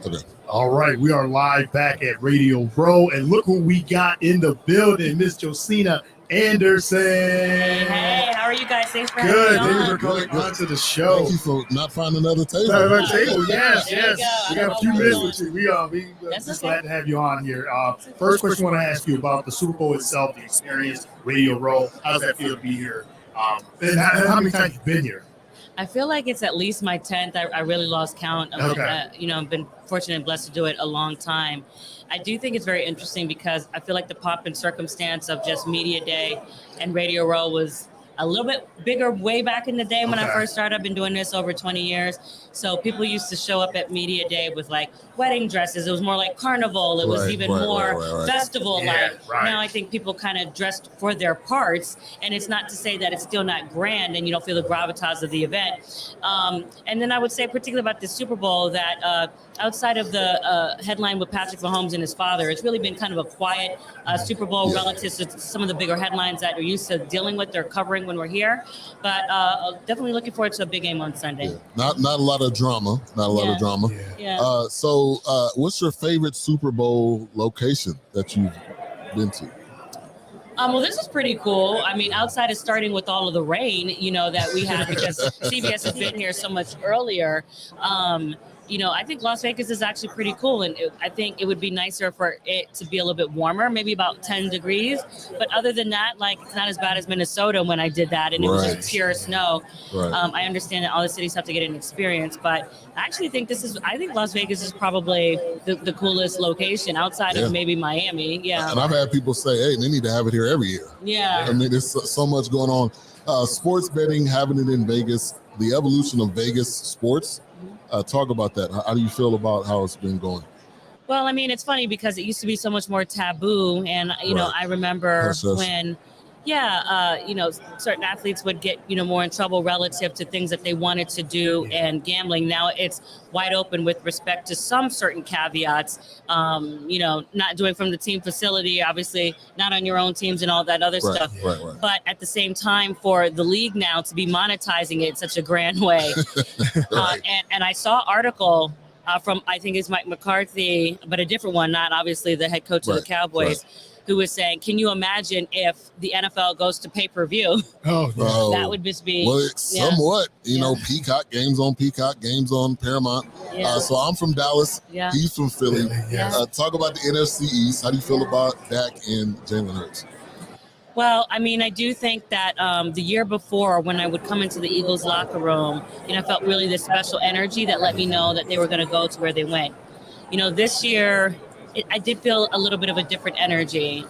Okay. All right, we are live back at Radio Row, and look who we got in the building, Miss Josina Anderson. Hey, how are you guys? Thanks for having me Good. on. Thanks for coming on to the show. Thank you for not finding another table. Another table, yes. Go. We got a few minutes with you. We That's just okay. glad to have you on here. First question I want to ask you about the Super Bowl itself, the experience, Radio Row. How does that feel to be here? And how many times you've been here? I feel like it's at least my 10th. I really lost count. I've been fortunate and blessed to do it a long time. I do think it's very interesting because I feel like the pomp and circumstance of just Media Day and Radio Row was a little bit bigger way back in the day when I first started. I've been doing this over 20 years. So people used to show up at Media Day with like wedding dresses. It was more like carnival. It was even more festival-like. Yeah, Now I think people kind of dressed for their parts, and it's not to say that it's still not grand and you don't feel the gravitas of the event. And then I would say particularly about the Super Bowl that outside of the headline with Patrick Mahomes and his father, it's really been kind of a quiet Super Bowl relative to some of the bigger headlines that we're used to dealing with or covering when we're here. But definitely looking forward to a big game on Sunday. Yeah. Not a lot of drama. Yeah. So what's your favorite Super Bowl location that you've been to? Well, this is pretty cool. I mean, outside of starting with all of the rain, that we had because CBS has been here so much earlier. I think Las Vegas is actually pretty cool. And I think it would be nicer for it to be a little bit warmer, maybe about 10 degrees. But other than that, it's not as bad as Minnesota when I did that. And it was just pure snow. Right. I understand that all the cities have to get an experience. But I actually think I think Las Vegas is probably the coolest location outside of maybe Miami. Yeah. And I've had people say, hey, they need to have it here every year. Yeah. I mean, there's so much going on. Sports betting, having it in Vegas, the evolution of Vegas sports. Talk about that. How do you feel about how it's been going? Well, I mean, it's funny because it used to be so much more taboo. And, I remember when, certain athletes would get, more in trouble relative to things that they wanted to do and gambling. Now it's wide open with respect to some certain caveats, not doing from the team facility, obviously not on your own teams and all that other stuff. Right. But at the same time, for the league now to be monetizing it in such a grand way. And I saw an article from, I think it's Mike McCarthy, but a different one, not obviously the head coach of the Cowboys, who was saying, can you imagine if the NFL goes to pay-per-view? That would just be... Well, somewhat. Peacock, games on Paramount. Yeah. So I'm from Dallas. Yeah. He's from Philly. Yeah. Talk about the NFC East. How do you feel about Dak and Jalen Hurts? Well, I mean, I do think that the year before when I would come into the Eagles locker room, I felt really this special energy that let me know that they were going to go to where they went. This year... I did feel a little bit of a different energy.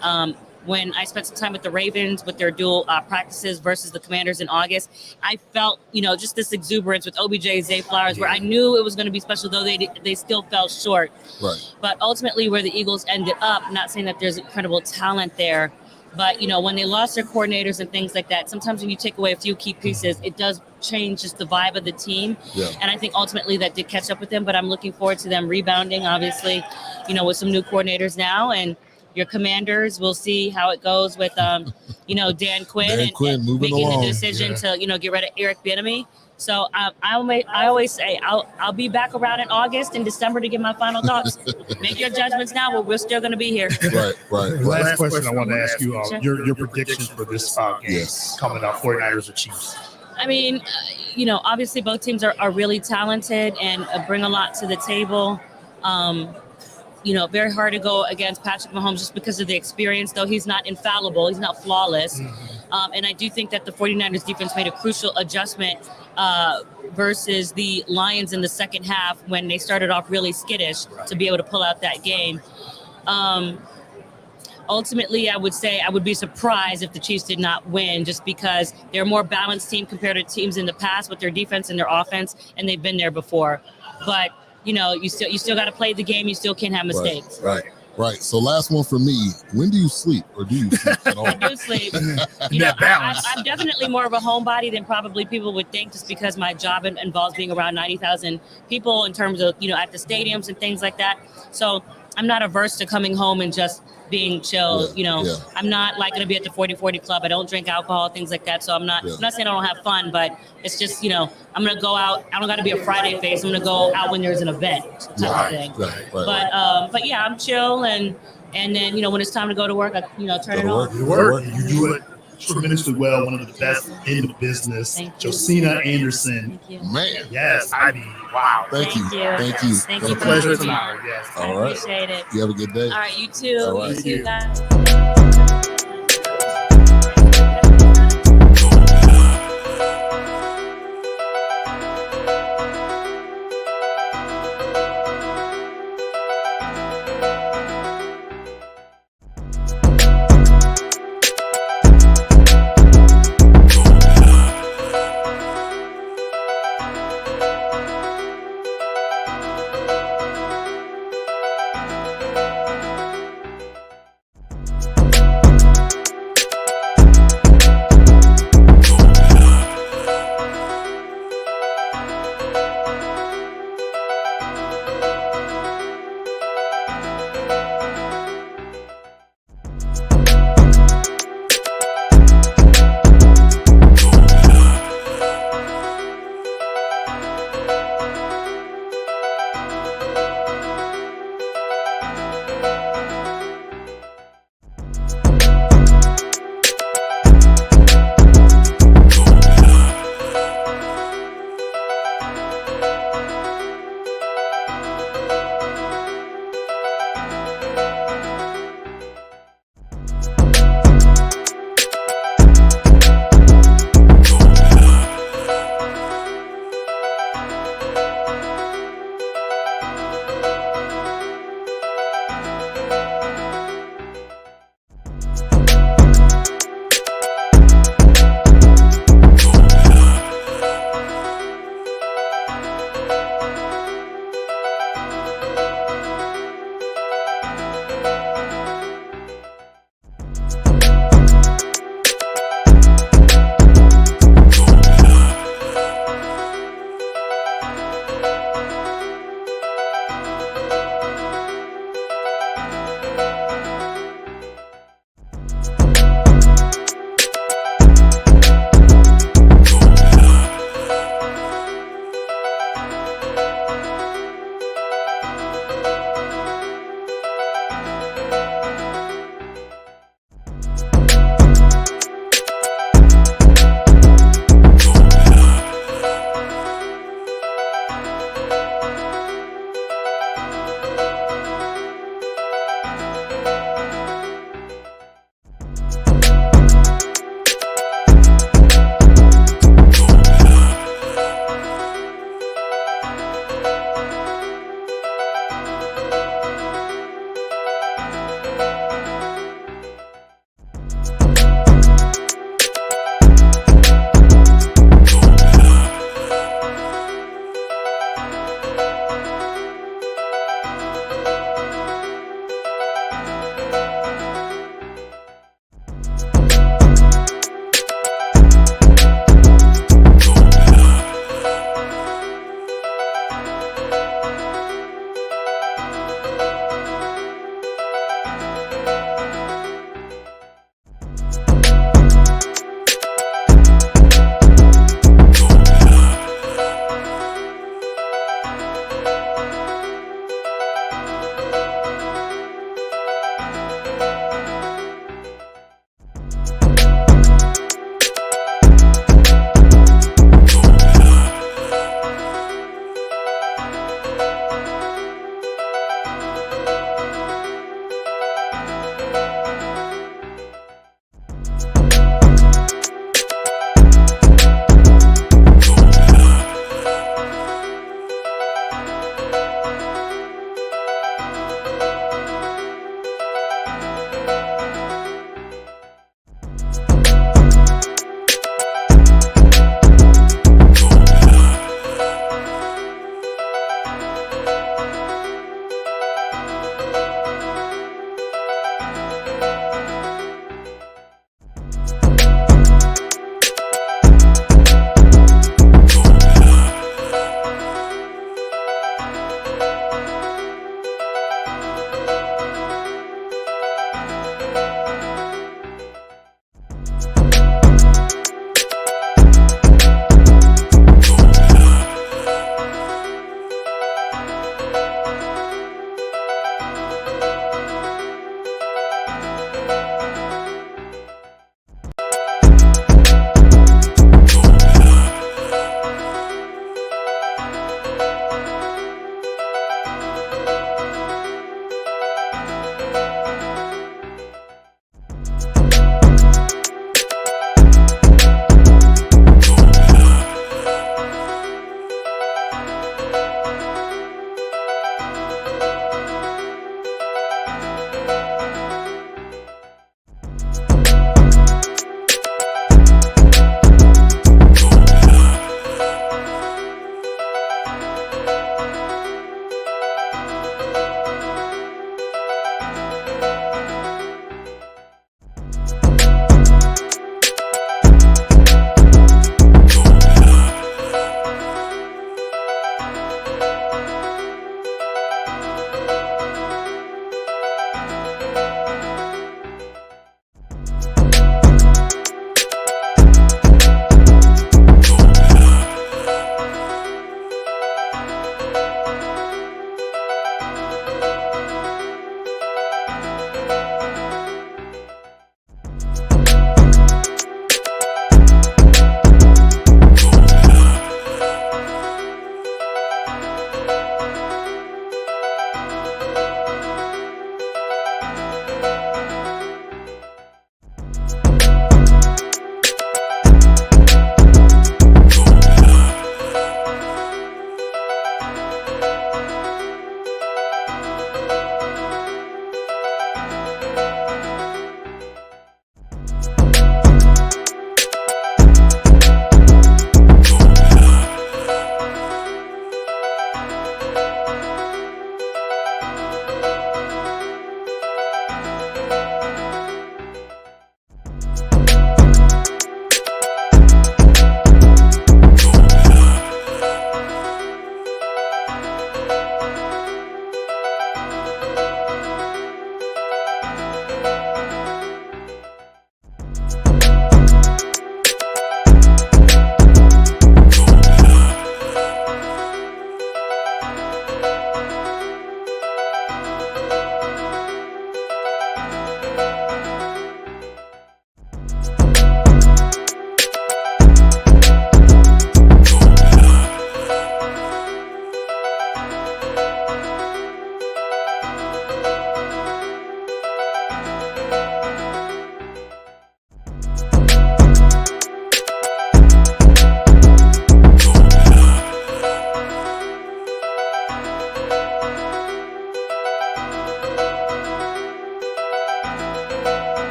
When I spent some time with the Ravens with their dual practices versus the Commanders in August, I felt, just this exuberance with OBJ, Zay Flowers, where I knew it was going to be special, though they still fell short. Right. But ultimately where the Eagles ended up, not saying that there's incredible talent there, but, when they lost their coordinators and things like that, sometimes when you take away a few key pieces, it does change just the vibe of the team. Yeah. And I think ultimately that did catch up with them, but I'm looking forward to them rebounding, obviously, with some new coordinators now. And your Commanders, we'll see how it goes with, Dan Quinn and making along. the decision to, get rid of Eric Bieniemy. So I always say I'll be back around in August and December to give my final thoughts. Make your judgments now, but we're still going to be here. Right. Last question I want to ask you, your predictions for this game coming up, 49ers or Chiefs. I mean, obviously both teams are really talented and bring a lot to the table. Very hard to go against Patrick Mahomes just because of the experience, though he's not infallible. He's not flawless. And I do think that the 49ers defense made a crucial adjustment versus the Lions in the second half when they started off really skittish to be able to pull out that game. Ultimately, I would say I would be surprised if the Chiefs did not win just because they're a more balanced team compared to teams in the past with their defense and their offense, and they've been there before. But, you still got to play the game. You still can't have mistakes. Right. So last one for me. When do you sleep, or do you sleep at all? I do sleep. I'm definitely more of a homebody than probably people would think, just because my job involves being around 90,000 people in terms of, at the stadiums and things like that. So I'm not averse to coming home and just being chill. Yeah, You know, yeah. I'm not like going to be at the 40/40 club. I don't drink alcohol, things like that. So I'm not saying I don't have fun, but it's just, you know, I'm going to go out. I don't got to be a Friday face. I'm going to go out when there's an event type of thing. But yeah, I'm chill. And then, you know, when it's time to go to work, I, you know, turn it on. You work. You do it tremendously well. One of the best in the business. Josina Anderson. Thank you. Man. Yes, I mean, wow. Thank you. Thank It's a you. pleasure tonight. Yes. I appreciate it. You have a good day. All right, you too. All right. You too, guys.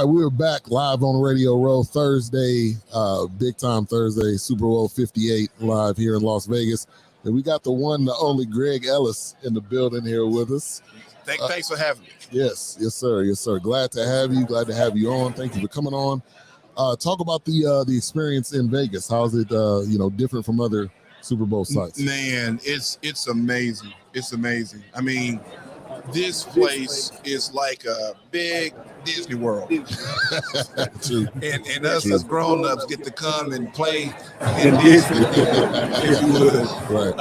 right, we're back live on Radio Row Thursday, big time Thursday, Super Bowl 58 live here in Las Vegas. And we got the one, the only Greg Ellis in the building here with us. Thanks for having me. Yes, sir. Yes, sir. Glad to have you. Glad to have you on. Thank you for coming on. Talk about the experience in Vegas. How's it, different from other Super Bowl sites? Man, it's amazing. It's amazing. I mean, this place is like a big Disney World. True. And us as grown-ups get to come and play in Disney, if you would. Right.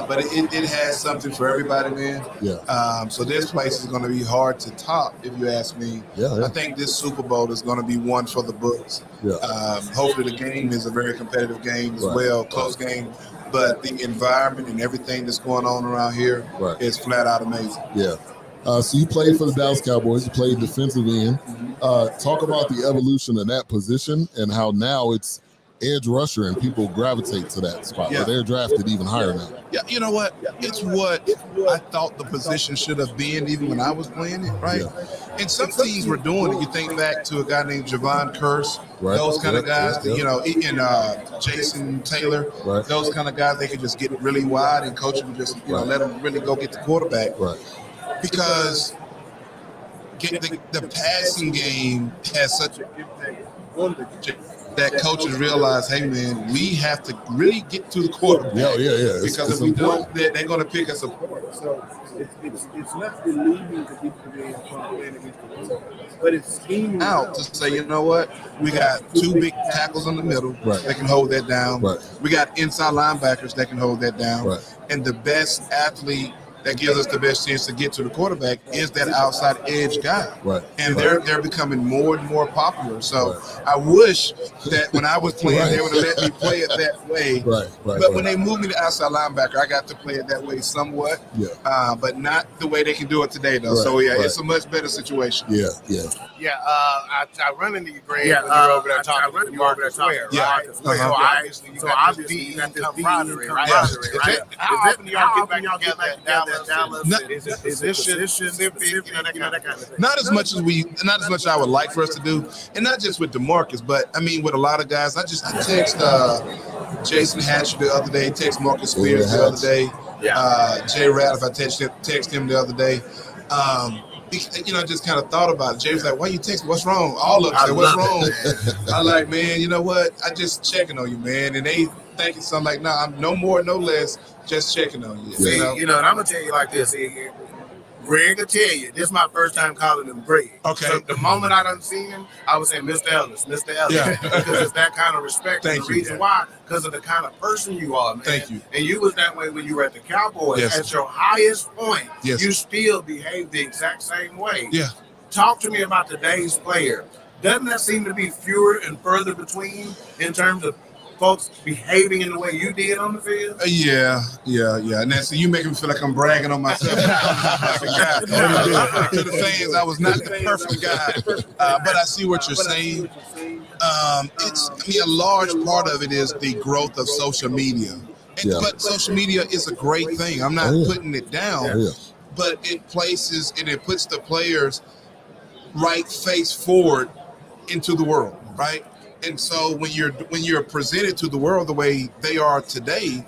But it has something for everybody, man. Yeah. So this place is going to be hard to top, if you ask me. Yeah. I think this Super Bowl is going to be one for the books. Yeah. Hopefully the game is a very competitive game as Right. well, close game. But the environment and everything that's going on around here is flat out amazing. Yeah. So you played for the Dallas Cowboys. You played defensive end. Talk about the evolution of that position and how now it's edge rusher and people gravitate to that spot. Where they're drafted even higher now. Yeah, you know what? It's what I thought the position should have been even when I was playing it, right? Yeah. And some teams were doing it. You think back to a guy named Javon Curse, Right. those kind of guys, Yeah. and Jason Taylor, Right. those kind of guys, they could just get really wide and coach would just, Right. let them really go get the quarterback. Right. Because the passing game has such an impact on the game that coaches realize, hey man, we have to really get to the quarterback. Yeah. Because if we don't, they're going to pick us apart. So it's not believing to people to be able to play against the run, but it's scheming out to say, you know what, we got two big tackles in the middle that can hold that down. Right. We got inside linebackers that can hold that down. Right. And the best athlete that gives us the best chance to get to the quarterback is that outside edge guy. Right. And they're becoming more and more popular. So I wish that when I was playing, they would have let me play it that way. Right. But when they moved me to outside linebacker, I got to play it that way somewhat. Yeah. But not the way they can do it today, though. Right. So it's a much better situation. Yeah. I run into you, Greg, when you're over there talking to Marcus Ware, right? So obviously you got this camaraderie, right? How often do y'all get back together at Dallas? Is it position specific, that kind of thing? Not as much as I would like for us to do, and not just with DeMarcus, but I mean with a lot of guys. I text Jason Hatcher the other day, text Marcus Spears the other day, Jay Radcliffe, I text him the other day. I just kind of thought about it. Jay was like, why you text me? What's wrong? All of them said, what's wrong? I'm like, man, you know what? I just checking on you, man. And they thinking something like, nah, I'm no more, no less, just checking on you. See, and I'm going to tell you like this. Greg will tell you, this is my first time calling him Greg. Okay. So the moment I done seen him, I would say, Mr. Ellis. Yeah. Because it's that kind of respect. Thank and the you. reason why, because of the kind of person you are, man. Thank you. And you was that way when you were at the Cowboys. Yes. At your highest point, Yes. you still behaved the exact same way. Yeah. Talk to me about today's player. Doesn't that seem to be fewer and further between in terms of folks behaving in the way you did on the field? Yeah. And then so you make me feel like I'm bragging on myself. To the fans, I was not the perfect guy, but I see what you're saying. A large part of it is the growth of social media. But social media is a great thing. I'm not putting it down, but it places and it puts the players right face forward into the world, right? And so when you're presented to the world the way they are today,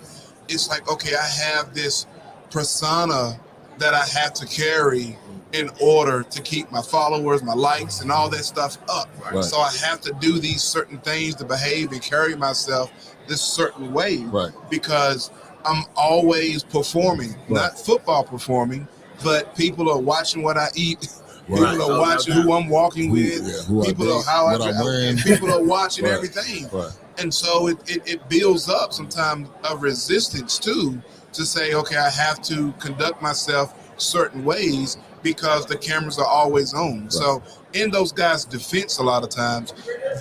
it's like, okay, I have this persona that I have to carry in order to keep my followers, my likes, and all that stuff up. Right. So I have to do these certain things to behave and carry myself this certain way because I'm always performing, not football performing, but people are watching what I eat. People are watching who I'm walking with. People are how I'm wearing. People are watching everything. Right. And so it builds up sometimes a resistance too to say, okay, I have to conduct myself certain ways because the cameras are always on. Right. So in those guys' defense, a lot of times,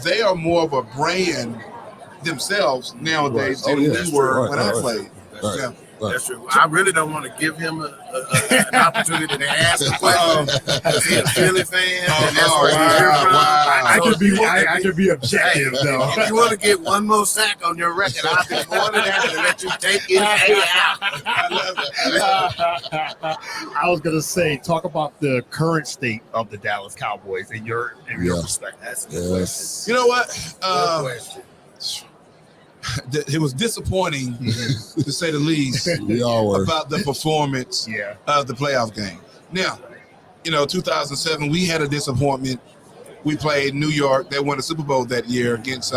they are more of a brand themselves nowadays than we were when I played. That's true. I really don't want to give him an opportunity to ask a question because he's a Philly fan, and that's where he's from. I could be objective, though. If you want to get one more sack on your record, I'll be more than happy to let you take anything out. I was gonna say, talk about the current state of the Dallas Cowboys in your perspective. That's a good question. You know what? Good question. It was disappointing, to say the least, We all were. about the performance of the playoff game. Now, 2007, we had a disappointment. We played New York. They won the Super Bowl that year against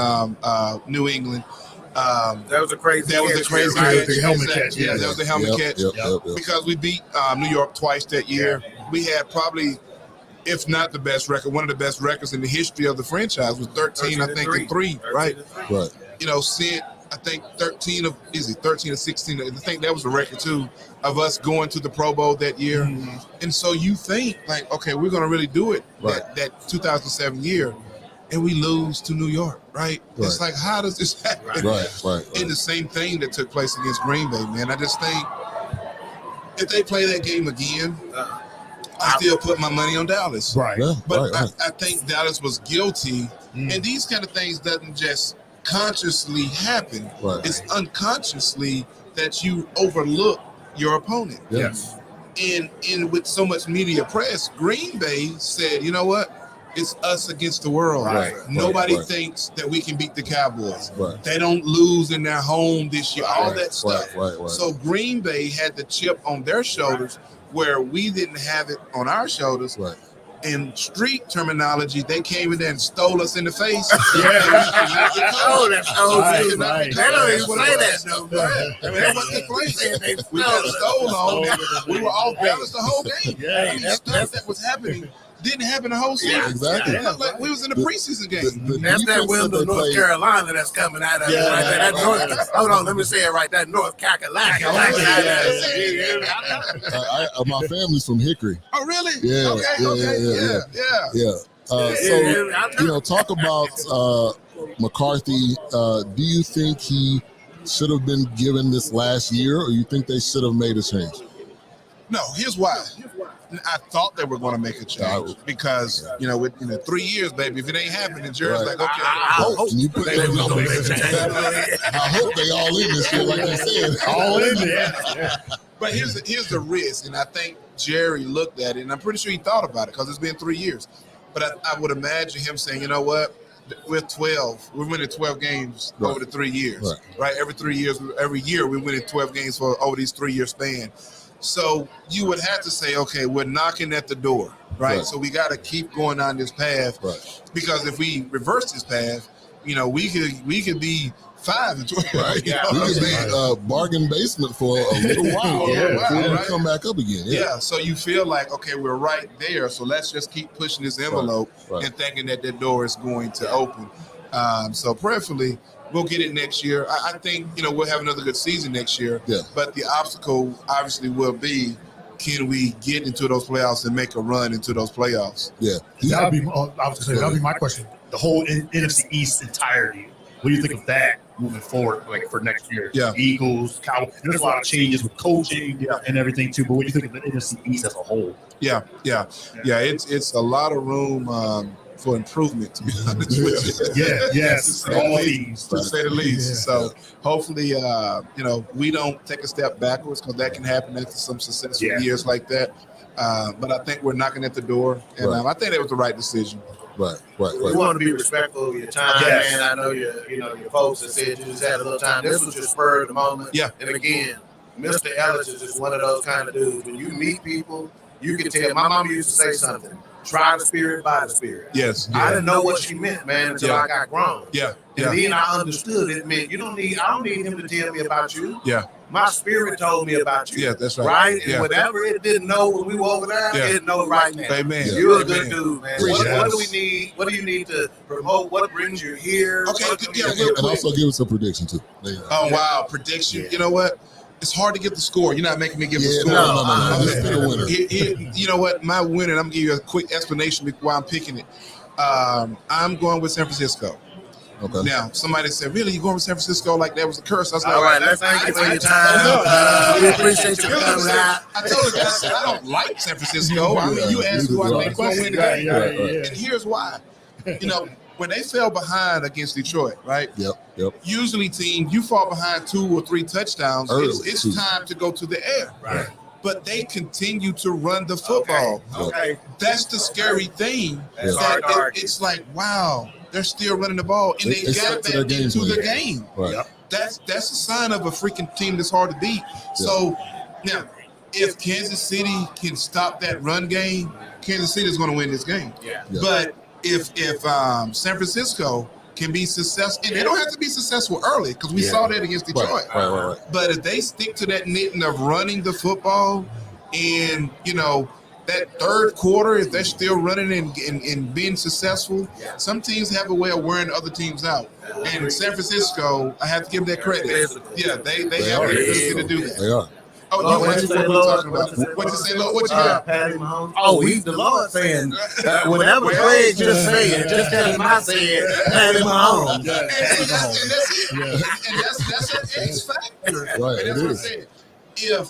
New England. That was a crazy catch. The helmet catch. Yeah, that was the helmet catch. Yep. Because we beat New York twice that year. We had probably, if not the best record, one of the best records in the history of the franchise was 13, I think, and 3, right? Right. Sid, I think 13 or 16. I think that was a record too of us going to the Pro Bowl that year. Mm-hmm. And so you think like, okay, we're going to really do it that 2007 year, and we lose to New York, right? It's like, how does this happen? Right. And the same thing that took place against Green Bay, man. I just think if they play that game again, I still put my money on Dallas. Right. Yeah, But right. I think Dallas was guilty, and these kind of things doesn't just consciously happen. Right. It's unconsciously that you overlook your opponent. Yes. And with so much media press, Green Bay said, you know what? It's us against the world. Right. Nobody Right. thinks that we can beat the Cowboys. Right. They don't lose in their home this year. All that stuff. Right. So Green Bay had the chip on their shoulders where we didn't have it on our shoulders. Right. In street terminology, they came in there and stole us in the face. Oh, that's so good. Right. They don't even say that no more. I mean, that's what took place. We got stole on. We were off balance the whole game. Yeah, I mean, stuff that was happening didn't happen the whole season. Exactly. It looked like we was in a preseason game. That's that wind of North Carolina that's coming out of it right there. That North, hold on, let me say it right. That North Kakalaka. My family's from Hickory. Oh, really? Yeah. So, talk about McCarthy. Do you think he should have been given this last year, or you think they should have made a change? No, here's why. I thought they were going to make a change because, with 3 years, baby, if it ain't happening, Jerry's like, okay. I hope you put that I hope they all in this shit, like you said. All in there. But here's the risk, and I think Jerry looked at it, and I'm pretty sure he thought about it because it's been 3 years. But I would imagine him saying, you know what? We're winning 12 games over the 3 years, right? Every 3 years, every year we're winning 12 games over these 3 year span. So you would have to say, okay, we're knocking at the door, right? So we got to keep going on this path, because if we reverse this path, we could be 5-12. Right? We could be bargain basement for a little while before we come back up again. Yeah. So you feel like, okay, we're right there. So let's just keep pushing this envelope and thinking that door is going to open. So prayerfully, we'll get it next year. I think, we'll have another good season next year. Yeah. But the obstacle obviously will be, can we get into those playoffs and make a run into those playoffs? Yeah. That'll be my question. The whole NFC East entirety. What do you think of that moving forward, like for next year? Yeah. Eagles, Cowboys. There's a lot of changes with coaching and everything too. But what do you think of the NFC East as a whole? Yeah. It's a lot of room for improvement, to be honest with you. Yes. To say the least. So hopefully, we don't take a step backwards, because that can happen after some successful years like that. But I think we're knocking at the door, and I think that was the right decision. Right. We want to be respectful of your time, man. I know your folks that said you just had a little time. This was just spur of the moment. Yeah. And again, Mr. Ellis is just one of those kind of dudes. When you meet people, you can tell. My mom used to say something: try the spirit, by the spirit. Yes. I didn't know what she meant, man, until I got grown. Yeah. And then I understood it meant I don't need him to tell me about you. Yeah. My spirit told me about you. Yeah, that's right. Right? And whatever it didn't know when we were over there, it knows right now. Amen. You're a good dude, man. What do we need? What do you need to promote? What brings you here? Okay, and also give us a prediction too. Oh, wow. Prediction. You know what? It's hard to get the score. You're not making me give the score. No. Just pick a winner. You know what? My winner, I'm going to give you a quick explanation why I'm picking it. I'm going with San Francisco. Okay. Now, somebody said, really, you going to San Francisco like that was a curse? I was like, All right, let's thank you for your time. We appreciate you coming out. I told the guy, I don't like San Francisco. I mean, you asked who I think is going to win the game. Right. And here's why. You know, when they fell behind against Detroit, right? Yep. Usually, teams, you fall behind 2 or 3 touchdowns, it's time to go to the air. Right. But they continue to run the football. Okay. That's the scary thing. That's That hard. it's like, wow, they're still running the ball, and they got stuck to back into the plan. game. Right. Yep. That's a sign of a freaking team that's hard to beat. So now, if Kansas City can stop that run game, Kansas City is going to win this game. Yeah. But if San Francisco can be successful, and they don't have to be successful early because we saw that against Detroit. Right. But if they stick to that knitting of running the football, and you know that third quarter, if they're still running and being successful, some teams have a way of wearing other teams out. And San Francisco, I have to give them that credit. Yeah, they have the ability to do that. They are. Oh, you asked what we're talking about. What you say, Lord? What you got? Patty Mahomes. Oh, he's the Lord saying, whatever Craig just said, just tell him I said, Patty Mahomes. And that's an X factor. Right, And that's it what I'm is. saying. If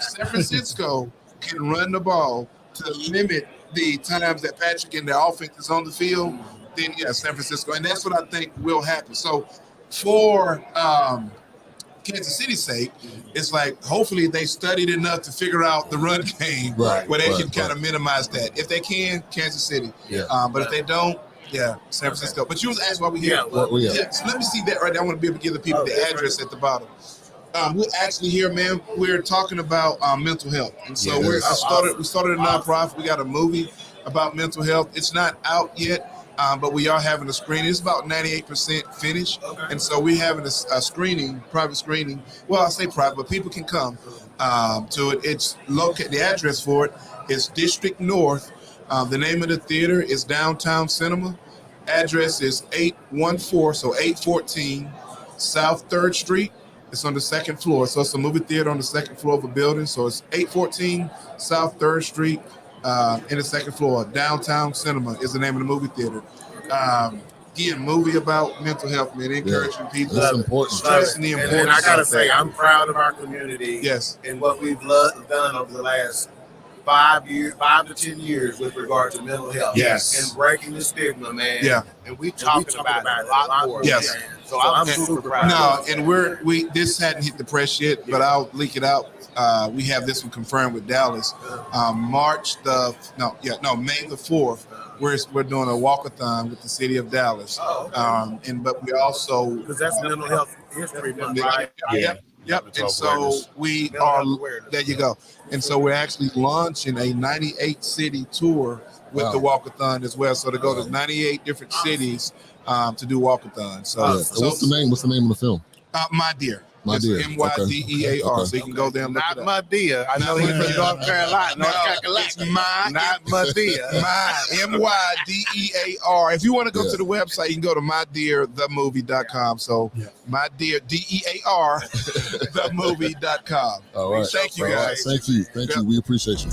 San Francisco can run the ball to limit the times that Patrick and their offense is on the field, then San Francisco, and that's what I think will happen. So for Kansas City's sake, it's like hopefully they studied enough to figure out the run game where they can kind of minimize that. If they can, Kansas City. But if they don't, San Francisco. But you was asked why we here. So let me see that right there. I want to be able to give the people the address at the bottom. We're actually here, man. We're talking about mental health, and so we started a nonprofit. We got a movie about mental health. It's not out yet, but we are having a screening. It's about 98% finished, and so we're having a screening, private screening. Well, I say private, but people can come to it. It's located. The address for it is District North. The name of the theater is Downtown Cinema. Address is 814 South 3rd Street. It's on the 2nd floor. So it's a movie theater on the 2nd floor of a building. So it's 814 South 3rd Street in the 2nd floor. Downtown Cinema is the name of the movie theater. Again, movie about mental health, man, encouraging people. That's important. Stressing the importance. And I got to say, I'm proud of our community. Yes. And what we've done over the last 5 to 10 years with regard to mental health. Yes. And breaking the stigma, man. Yeah. And we talking about it a lot more. Yes. Man. So I'm super proud. No, and this hadn't hit the press yet, but I'll leak it out. We have this one confirmed with Dallas. May the 4th. We're doing a walkathon with the city of Dallas. But we also because that's mental health history month, right? Yep. And so we are, there you go. And so we're actually launching a 98 city tour with the walkathon as well. So to go to 98 different cities to do walkathon. So what's the name? What's the name of the film? My Dear. My Dear. MYDEAR. Okay. So you can go there and look it Not up. my dear. I know he's from North Carolina. It's my, Not my dear. My MYDEAR. If you want to go to the website, you can go to mydearthemovie.com. So my dear DEAR themovie.com. All right. Thank you guys. Thank you. We appreciate you.